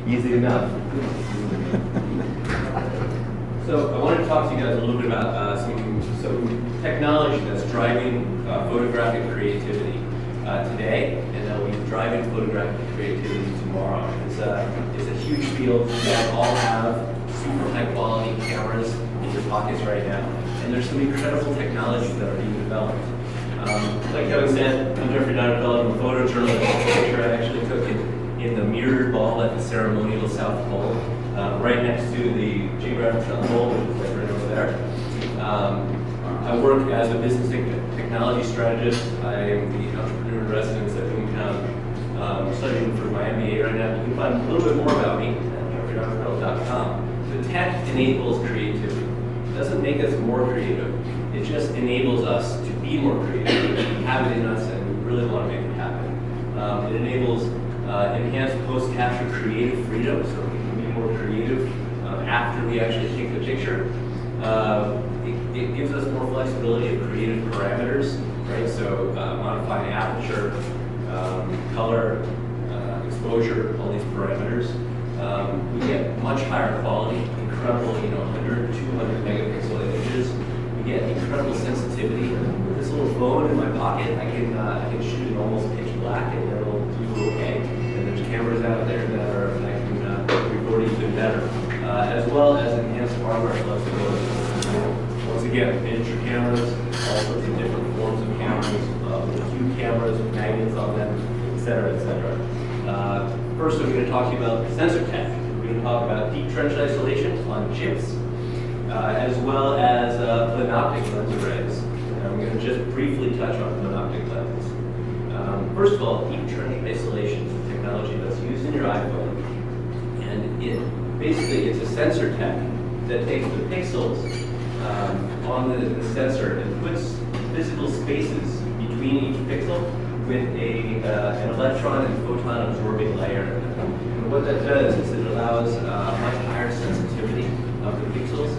Easy enough. So I wanted to talk to you guys a little bit about some technology that's driving photographic creativity today, and that will be driving photographic creativity tomorrow. It's a huge field. You guys all have super high quality cameras in your pockets right now, and there's some incredible technologies that are being developed. Like Kevin said, I'm Jeffrey Donenfeld. I'm a photojournalist. This picture I actually took in the mirrored ball at the ceremonial South Pole, right next to the geographic South Pole, which is like right over there. I work as a business technology strategist. I am the entrepreneur in residence at Donenfeld, studying for my MBA right now. You can find a little bit more about me at jeffreydonenfeld.com. So tech enables creativity. It doesn't make us more creative. It just enables us to be more creative. We have it in us, and we really want to make it happen. It enables enhanced post-capture creative freedom, so we can be more creative after we actually take the picture. It gives us more flexibility of creative parameters, right? So modifying aperture, color, exposure, all these parameters. We get much higher quality, incredible, 100, 200 megapixel images. We get incredible sensitivity. With this little phone in my pocket, I can shoot in almost pitch black, and it'll do okay. And there's cameras out there that can record even better, as well as enhanced hardware flexibility. Once again, miniature cameras, all sorts of different forms of cameras, with cube cameras with magnets on them, et cetera, et cetera. First, I'm going to talk to you about sensor tech. We're going to talk about deep trench isolation on chips, as well as Plenoptic lens arrays. And I'm going to just briefly touch on Plenoptic lenses. First of all, deep trench isolation is a technology that's used in your iPhone, and basically it's a sensor tech that takes the pixels on the sensor and puts physical spaces between each pixel with an electron and photon absorbing layer. And what that does is it allows much higher sensitivity of the pixels,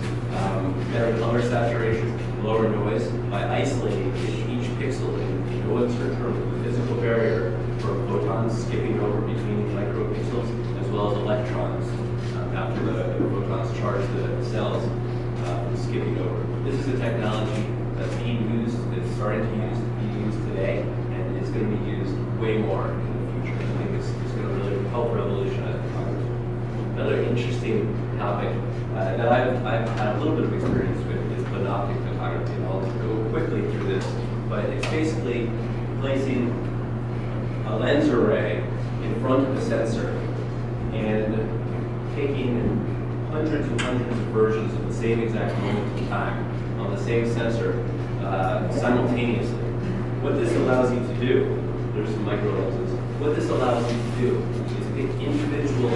better color saturation, lower noise by isolating each pixel in no uncertain terms with a physical barrier for photons skipping over between micropixels, as well as electrons after the photons charge the cells from skipping over. This is a technology that's being used, it's starting to be used today, and it's going to be used way more in the future. I think it's going to really help revolutionize photography. Another interesting topic that I've had a little bit of experience with is Plenoptic photography, and I'll go quickly through this, but it's basically placing a lens array in front of a sensor and taking hundreds and hundreds of versions of the same exact moment in time on the same sensor simultaneously. What this allows you to do, there's some micro lenses, what this allows you to do is take individual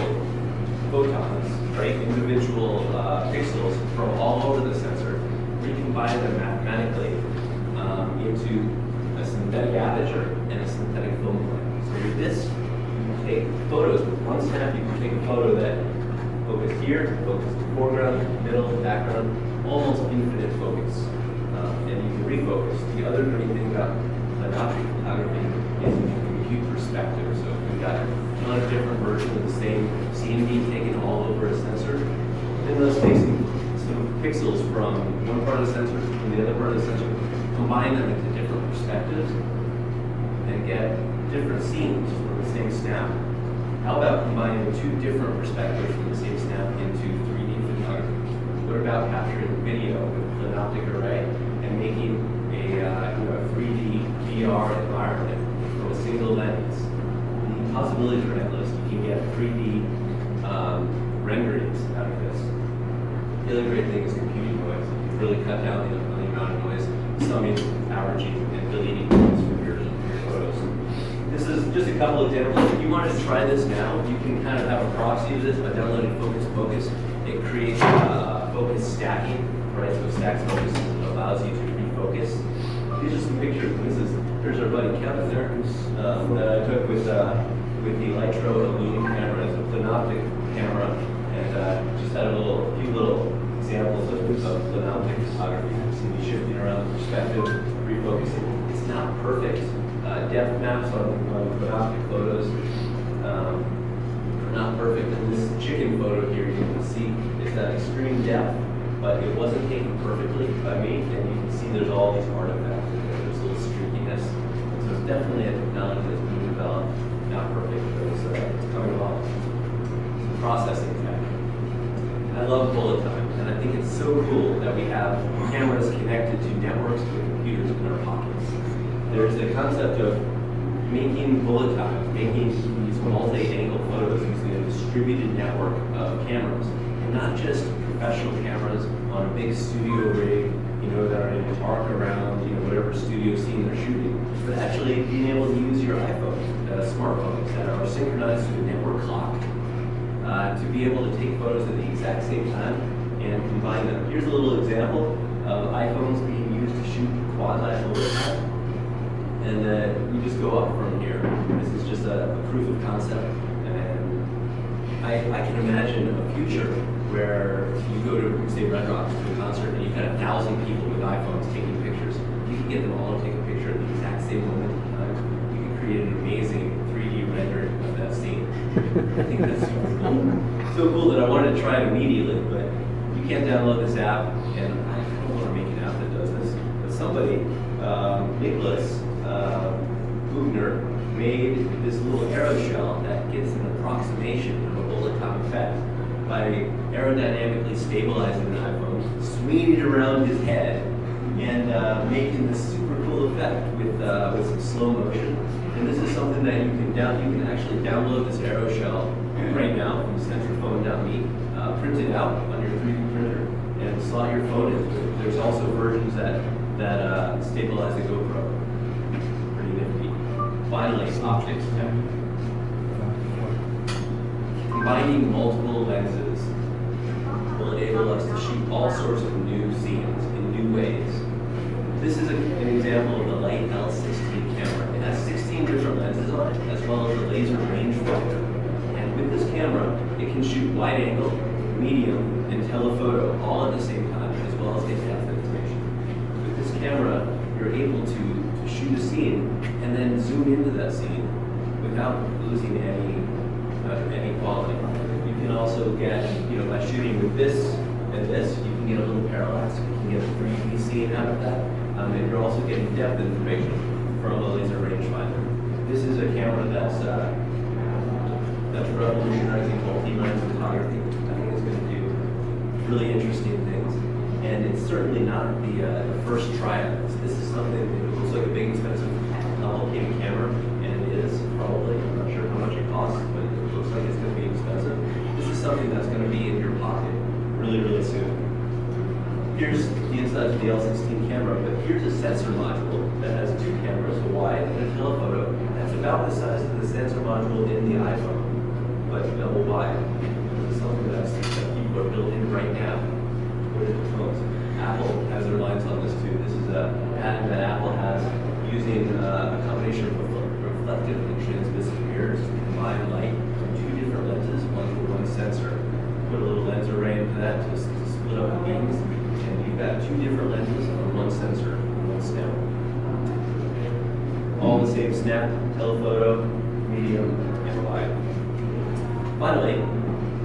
photons, right, individual pixels from all over the sensor, recombine them mathematically into a synthetic aperture and a synthetic film plane. So with this, you can take photos with one snap. You can take a photo that focused here, focused in foreground, middle, background, almost infinite focus. And you can refocus. The other great thing about Plenoptic photography is you can compute perspective. So if you've got a ton of different versions of the same scene being taken all over a sensor, then let's take some pixels from one part of the sensor, from the other part of the sensor, combine them into different perspectives, and get different scenes from the same snap. How about combining two different perspectives from the same snap into 3D photography? What about capturing video with a Plenoptic array and making a 3D VR environment from a single lens? The possibilities are endless. You can get 3D renderings out of this. The other great thing is computing noise. You can really cut down the amount of noise, summing, averaging, and deleting noise from your photos. This is just a couple examples. If you wanted to try this now, you can kind of have a proxy of this by downloading Focus. It creates focus stacking, right? So stacks focus allows you to refocus. These are some pictures. There's our buddy Kevin there, that I took with the Lytro Illum camera. It's a Plenoptic camera, and just had a few little examples of Plenoptic photography. So you shifting around the perspective, refocusing. It's not perfect. Depth maps on Plenoptic photos not perfect. In this chicken photo here, you can see it's at extreme depth, but it wasn't taken perfectly by me, and you can see there's all these artifacts in there. There's a little streakiness. So it's definitely a technology that's being developed. Not perfect, but it's coming along. It's a processing tech. I love bullet time, and I think it's so cool that we have cameras connected to networks with computers in our pockets. There's the concept of making bullet time, making these multi-angle photos using a distributed network of cameras, and not just professional cameras on a big studio rig, that are in park around, whatever studio scene they're shooting, but actually being able to use your iPhone, smartphones that are synchronized to a network clock, to be able to take photos at the exact same time and combine them. Here's a little example of iPhones being used to shoot quasi-bullet time. And we just go up from here. This is just a proof of concept. And I can imagine a future where you go to, say, Red Rocks to a concert and you've got 1,000 people with iPhones taking pictures. You can get them all to take a picture at the exact same moment in time. You can create an amazing 3D rendering of that scene. I think that's super cool. So cool that I wanted to try it immediately, but you can't download this app, and I don't want to make an app that does this. But somebody, Nicholas Bugner, made this little aeroshell that gets an approximation of a bullet time effect by aerodynamically stabilizing an iPhone, swinging it around his head, and making this super cool effect with some slow motion. And this is something that you can actually download this aeroshell right now from sensorphone.me, print it out on your 3D printer, and slot your phone into it. There's also versions that stabilize the GoPro. Pretty nifty. Finally, optics tech. Combining multiple lenses will enable us to shoot all sorts of new scenes in new ways. This is an example of the Light L16 camera. It has 16 different lenses on it, as well as a laser rangefinder. And with this camera, it can shoot wide angle, medium, and telephoto all at the same time, as well as get depth information. With this camera, you're able to shoot a scene and then zoom into that scene without losing any quality. You can also get, by shooting with this and this, you can get a little parallax. You can get a 3D scene out of that. And you're also getting depth information from a laser rangefinder. This is a camera that's revolutionizing multi-lens photography. I think it's going to do really interesting things. And it's certainly not the first try of this. This is something that looks like a big, expensive, complicated camera, and it is probably. I'm not sure how much it costs, but it looks like it's going to be expensive. This is something that's going to be in your pocket really, really soon. Here's the inside of the L16 camera, but here's a sensor module that has two cameras, a wide and a telephoto. That's about the size of the sensor module in the iPhone, but double wide. This is something that people are building right now. Apple has their lines on this too. This is a patent that Apple has using a combination of reflective and transmissive mirrors to combine light from two different lenses onto one sensor. Put a little lens array into that to split up the beams, and you've got two different lenses on one sensor, one snap. All the same snap, telephoto, medium, and wide. Finally,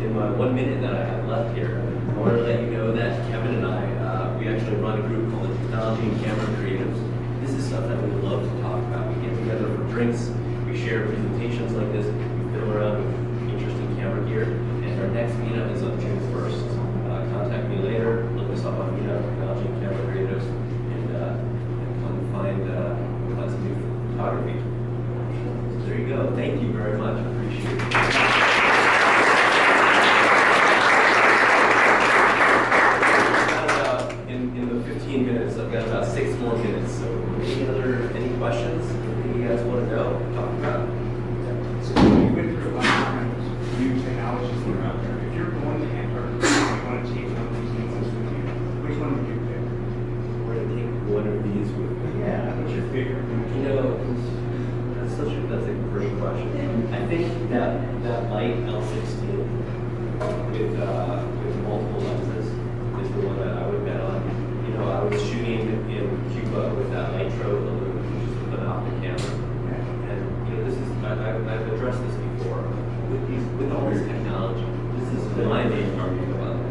in my 1 minute that I have left here, I want to let you know that Kevin and I, we actually run a group called the Technology and Camera Creatives. This is stuff that we love to talk about. We get together for drinks, we share presentations like this, we fiddle around with interesting camera gear, and our next meetup is on June 1st. Contact me later, look us up on Meetup, Technology and Camera Creatives, and come find some new photography. So there you go. Thank you very much. I appreciate it. I've got about 6 more minutes, so any questions? Anything you guys want to know, talk about? So you went through a lot of different new technologies that are out there. If you're going to Antarctica and you want to take one of these lenses with you, which one would you pick? We're going to take one of these with me. Yeah, what's your favorite? That's a great question. I think that light L16 with multiple lenses is the one that I would bet on. I was shooting in Cuba with that Nitro balloon, which is a Plenoptic camera. And this is I've addressed this before. With all this my name arguing about it.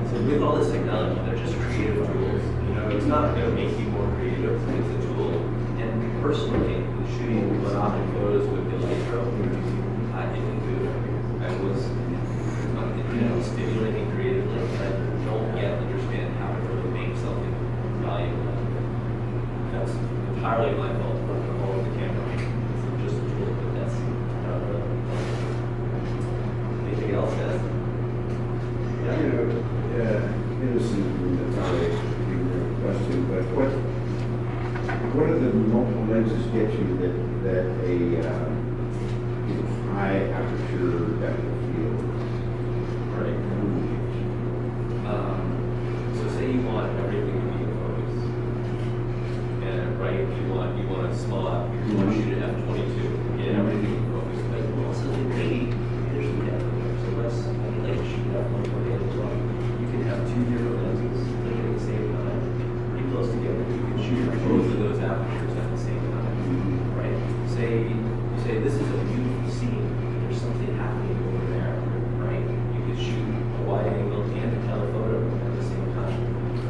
So with all this technology, they're just creative tools. You know, it's not going to make you more creative. It's a tool. And personally, shooting Plenoptic photos with the Lightroom, I didn't do it. I was, stimulating creatively, and I don't yet understand how to really make something valuable. That's entirely my fault for holding the camera. It's just a tool, but that's anything else, guys? Yeah, innocent from the topic, question, but what are the multiple lenses get you that a high aperture depth of field? Right. So say you want everything to be in focus, and right, you want a small aperture, you want to shoot at f22, get everything in focus, but you also need 80 meters of depth. So let's shoot at 1.8 as well. You can have two different lenses looking at the same time, pretty close together. You can shoot both of those apertures at the same time, right? Say this is a beautiful scene. There's something happening over there, right? You could shoot a wide angle and a telephoto at the same time.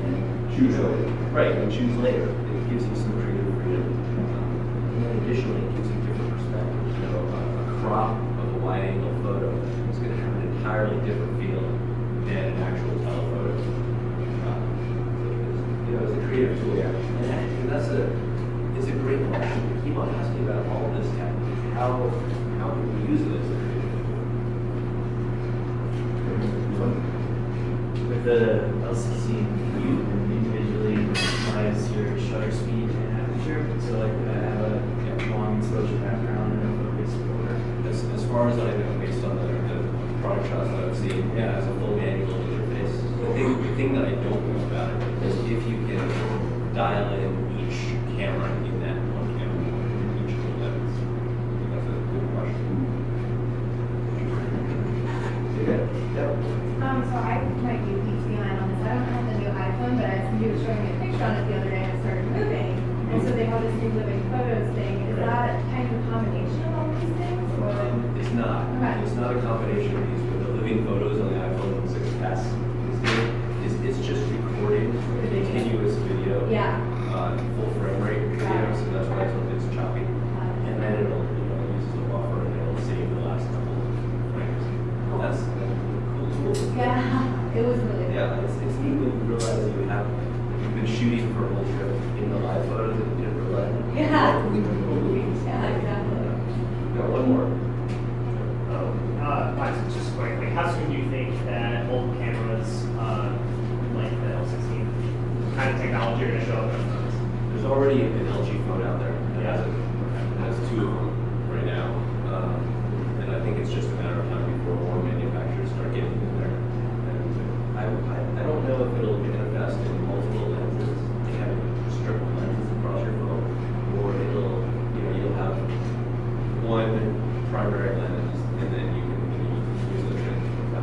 And Choose later. Right, and choose later. It gives you some creative freedom. And then additionally, it gives you different perspectives. You know, a crop of a wide angle photo is going to have an entirely different feel than an actual telephoto. It's a creative tool. Yeah. And it's a great question. We keep on asking about all this tech. How can we use it as a creative tool? With the LCC, you individually customize your shutter speed and aperture. So like I have a long exposure background and a focus filter. As far as I know, based on the product shots that I've seen, yeah, it's a full manual interface. The thing that I don't know about it is if you can dial in each camera in that one camera, each of the lens. That's a good question. Yeah. So I might be weeks behind on this. I don't have the new iPhone, but somebody was showing me a picture on it the other day and it started moving. And so they have this new living photos thing. Is that kind of a combination of all these things? Or? It's not. Okay. It's not a combination of these, but the living photos on the iPhone 6S is just recording continuous video. Yeah. Full frame rate video, so that's why it's choppy. And then it'll use a buffer and it'll save the last couple of frames. That's a cool tool. Yeah. It was really Yeah, it's neat when you realize you've been shooting for a whole trip in the live photos and you didn't realize. Yeah. Movies. Yeah, exactly. Got one more. Just quickly, how soon do you think that mobile cameras like the L16 kind of technology are going to show up in phones? There's already an LG phone out there that has two of them right now. And I think it's just a matter of time before more manufacturers start getting in there. And I don't know if it'll manifest in multiple lenses, they have strip lenses across your phone, or you'll have one primary lens and then you can use a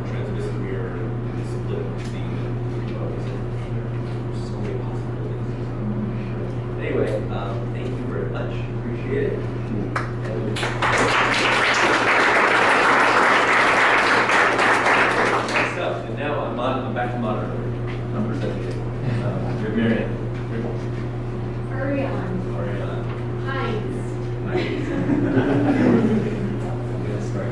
translucent mirror and split the refocus. There's so many possibilities. Anyway, thank you very much. Appreciate it. And now I'm back to monitoring. I'm presenting. You're Marianne. Ariane. Ariana. Heinz. Nice. Good start.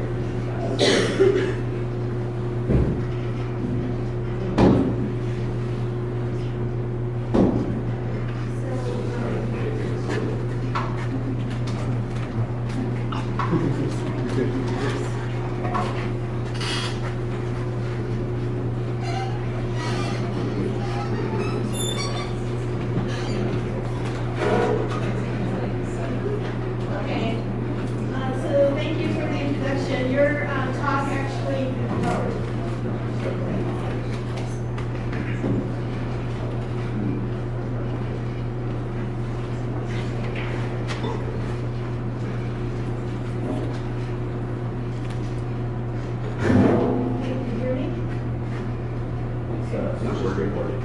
Okay. So thank you for the introduction. Your talk actually. Can you hear me? It's just recording.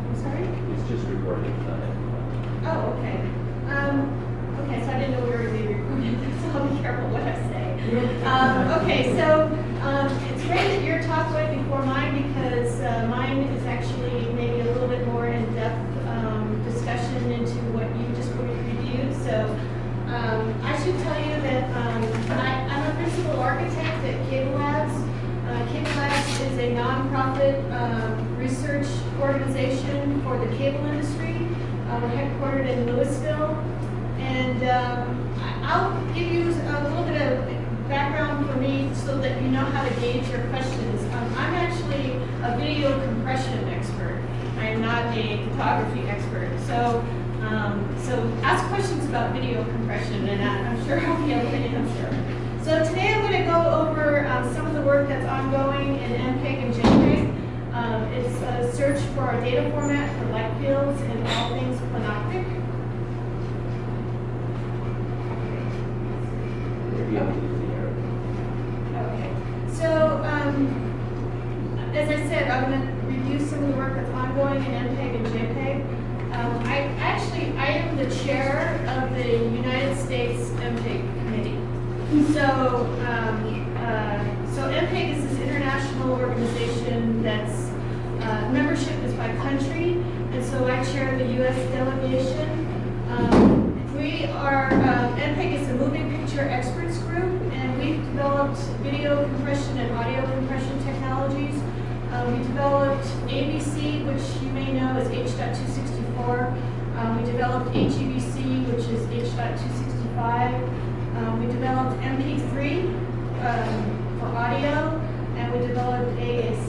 I'm sorry? It's just recording. Oh, okay. Okay, so I didn't know we were going to be recording, so I'll be careful what I say. Okay, so it's Cable Labs. Cable Labs is a nonprofit research organization for the cable industry. We're headquartered in Louisville. And I'll give you a little bit of background for me so that you know how to gauge your questions. I'm actually a video compression expert. I am not a photography expert. So ask questions about video compression, and I'm sure I'll be able to answer. So today I'm going to go over some of the work that's ongoing in MPEG and JPEG. It's a search for our data format for light fields and all things Plenoptic. Okay. So as I said, I'm going to review some of the work that's ongoing in MPEG and JPEG. I am the chair of the United States MPEG committee. So MPEG is this international organization that's membership is by country, and so I chair the U.S. delegation. MPEG is a moving picture experts group, and we've developed video compression and audio compression technologies. We developed ABC, which you may know as H.264. We developed HEVC, which is H.265. We developed MP3 for audio, and we developed AAC.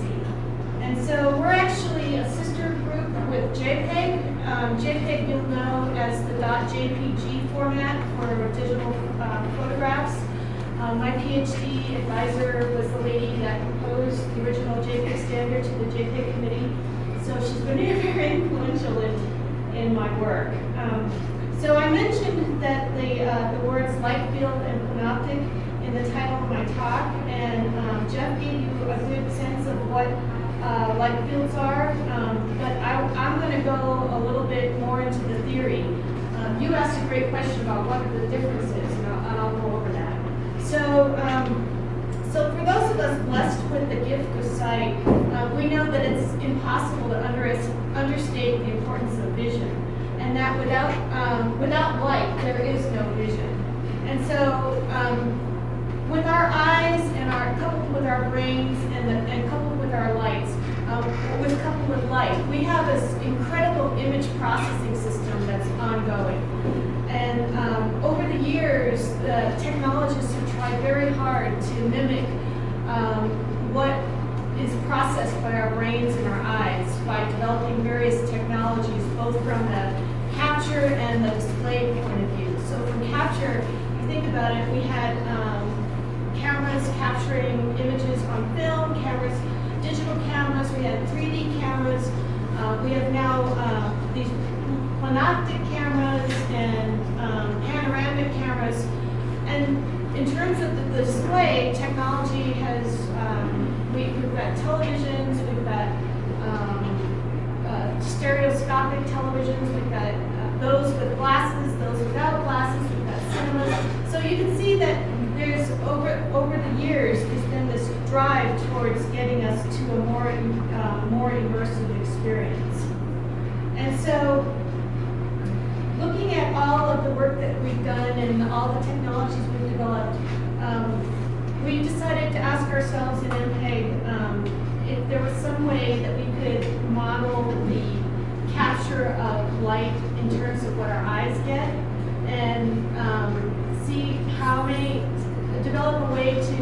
And so we're actually a sister group with JPEG. JPEG you'll know as the .jpg format for digital photographs. My PhD advisor was the lady that proposed the original JPEG standard to the JPEG committee. So she's been very influential in my work. So I mentioned that the words light field and Plenoptic in the title of my talk, and Jeff gave you a good sense of what light fields are, but I'm going to go a little bit more into the theory. You asked a great question about what are the differences, and I'll go over that. So for those of us blessed with the gift of sight, we know that it's impossible to understate the importance of vision, and that without light, there is no vision. And so with our eyes and coupled with our brains and coupled with our lights, coupled with light, we have this incredible image processing system that's ongoing. And over the years, the technologists have tried very hard to mimic what is processed by our brains and our eyes by developing various technologies, both from the capture and the display point of view. So from capture, if you think about it, we had cameras capturing images on film, digital cameras, we had 3D cameras, we have now these Plenoptic cameras and panoramic cameras. And in terms of the display, technology has, we've got televisions, we've got stereoscopic televisions, we've got those with glasses, those without glasses, we've got cinemas. So you can see that there's, over the years, there's been this drive towards getting us to a more immersive experience. And so, looking at all of the work that we've done and all the technologies we've developed, we decided to ask ourselves in MPEG if there was some way that we could model the capture of light in terms of what our eyes get, and see develop a way to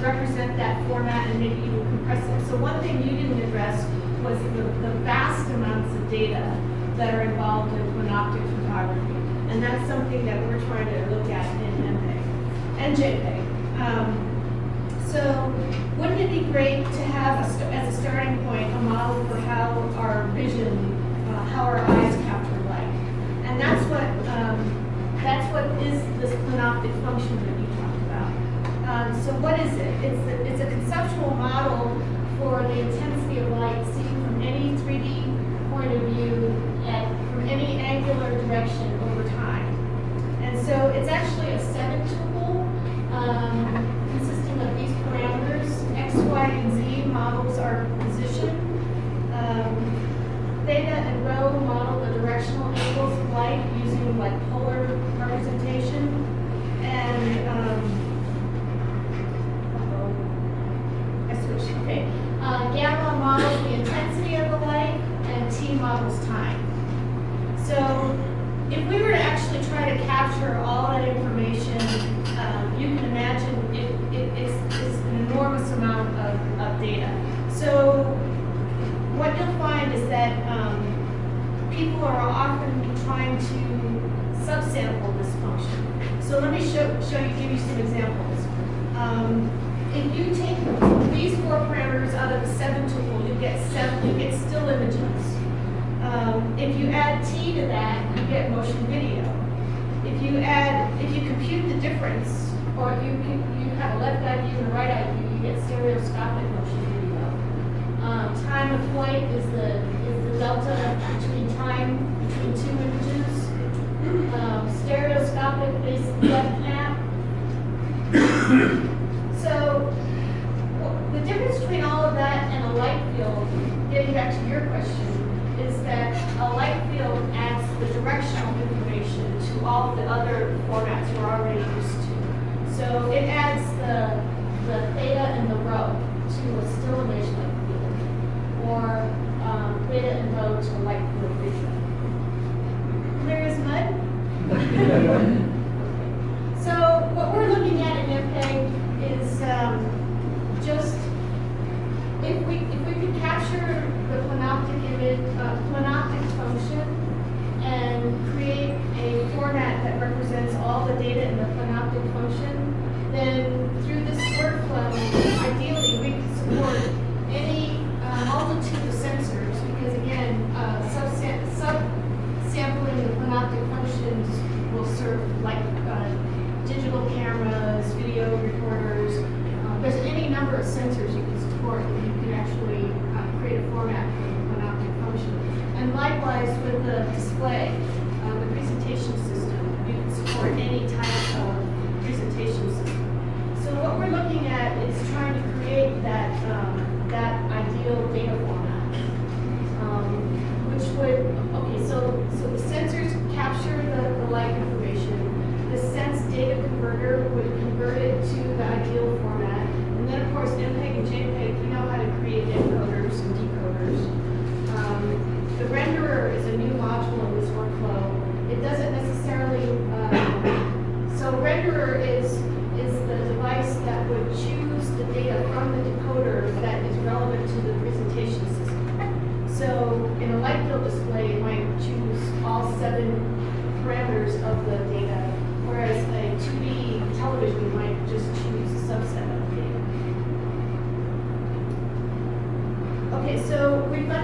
represent that format and maybe even compress it. So one thing you didn't address was the vast amounts of data that are involved in Plenoptic photography. And that's something that we're trying to look at in MPEG and JPEG. So wouldn't it be great to have, as a starting point, a model for how our vision, how our eyes capture light? And that's what is this Plenoptic function that you talked about. So what is it? It's a conceptual model for the intensity of light seen from any 3D point of view from any angular direction over time. And so it's actually a 7 tuple consisting of these parameters. X, Y, and Z models our position. Theta and rho model the directional angles of light using like polar representation. And Okay, gamma models the intensity of the light, and T models time. So if we were to actually try to capture all that information, you can imagine it's an enormous amount of data. So what you'll find is that people are often trying to subsample this function. So let me give you some examples. If you take these 4 parameters out of the 7 tuple, you get still images. If you add T to that, you get motion video. If you compute the difference, or you have a left eye view and a right eye view, you get stereoscopic motion video. Time of flight is the delta between between 2 images. Stereoscopic is left map. So the difference between all of that and a light field, getting back to your question, is that a light field adds the directional information to all of the other formats we're already used to. So it adds the theta and the rho to a still image light field, or theta and rho to a light field video. Clear as mud? So what we're looking at in MPEG is just if we could capture the Plenoptic function and create a format that represents all the data in the Plenoptic function, then through this workflow, ideally we could support any multitude of sensors, because again, sub-sampling the Plenoptic functions will serve like digital cameras, video recorders. There's any number of sensors you can support, and you can actually create a format for the Plenoptic function. And likewise with the display, the presentation system, you can support any type of presentation system. So what we're looking at is trying to create that ideal data format, which would, so the sensors capture the light information. The sense data converter would convert it to the ideal format. And then, of course, MPEG and JPEG, you know how to create encoders and decoders. The renderer is a new module in this workflow. It doesn't necessarily, so renderer is the device that would choose the data from the decoder that is relevant to the presentation system. So in a light field display, it might choose all 7 parameters of the data, whereas a 2D television might just choose a subset of data. Okay, so we've got